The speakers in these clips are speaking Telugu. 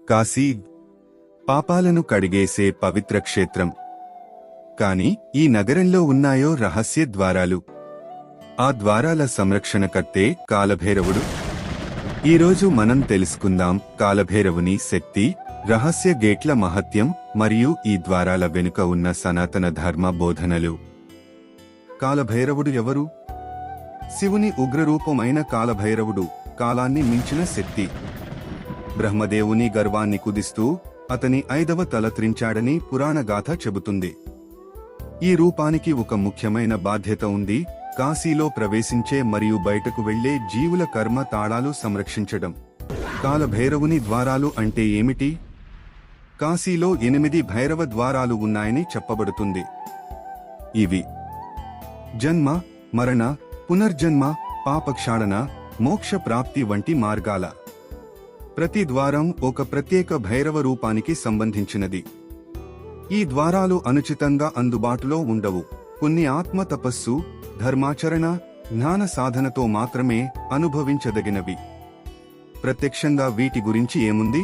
కాశీ పాపాలను కడిగేసే పవిత్ర క్షేత్రం. కాని ఈ నగరంలో ఉన్నాయో రహస్య ద్వారాలు. ఆ ద్వారాల సంరక్షణకర్తే కాలభైరవుడు. ఈరోజు మనం తెలుసుకుందాం కాలభైరవుని శక్తి, రహస్య గేట్ల మహత్యం మరియు ఈ ద్వారాల వెనుక ఉన్న సనాతన ధర్మ బోధనలు. కాలభైరవుడు ఎవరు? శివుని ఉగ్రరూపమైన కాలభైరవుడు కాలాన్ని మించిన శక్తి. బ్రహ్మదేవుని గర్వాన్ని కుదిస్తూ అతని 5వ తల త్రించాడని పురాణగాథ చెబుతుంది. ఈ రూపానికి ఒక ముఖ్యమైన బాధ్యత ఉంది: కాశీలో ప్రవేశించే మరియు బయటకు వెళ్లే జీవుల కర్మ తాళాలు సంరక్షించడం. కాలభైరవుని ద్వారాలు అంటే ఏమిటి? కాశీలో 8 భైరవ ద్వారాలు ఉన్నాయని చెప్పబడుతుంది. ఇవి జన్మ, మరణ, పునర్జన్మ, పాపక్షాళన, మోక్ష ప్రాప్తి వంటి మార్గాల. ప్రతి ద్వారం ఒక ప్రత్యేక భైరవ రూపానికి సంబంధించినది. ఈ ద్వారాలు అనుచితంగా అందుబాటులో ఉండవు. కొన్ని ఆత్మ తపస్సు, ధర్మాచరణ, జ్ఞాన సాధనతో మాత్రమే అనుభవించదగినవి. ప్రత్యక్షంగా వీటి గురించి ఏముంది?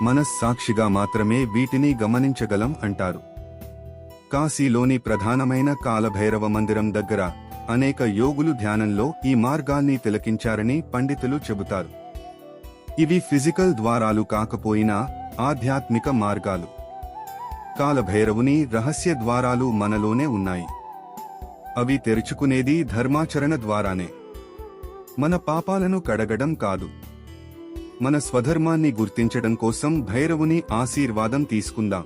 మనస్సాక్షిగా మాత్రమే వీటిని గమనించగలం అంటారు. కాశీలోని ప్రధానమైన కాలభైరవ మందిరం దగ్గర అనేక యోగులు ధ్యానంలో ఈ మార్గాన్ని తిలకించారని పండితులు చెబుతారు. ఇవి ఫిజికల్ ద్వారాలు కాకపోయినా ఆధ్యాత్మిక మార్గాలు. కాలభైరవుని రహస్య ద్వారాలు మనలోనే ఉన్నాయి. అవి తెరుచుకునేది ధర్మాచరణ ద్వారానే. మన పాపాలను కడగడం కాదు, మన స్వధర్మాన్ని గుర్తించడం కోసం భైరవుని ఆశీర్వాదం తీసుకుందాం.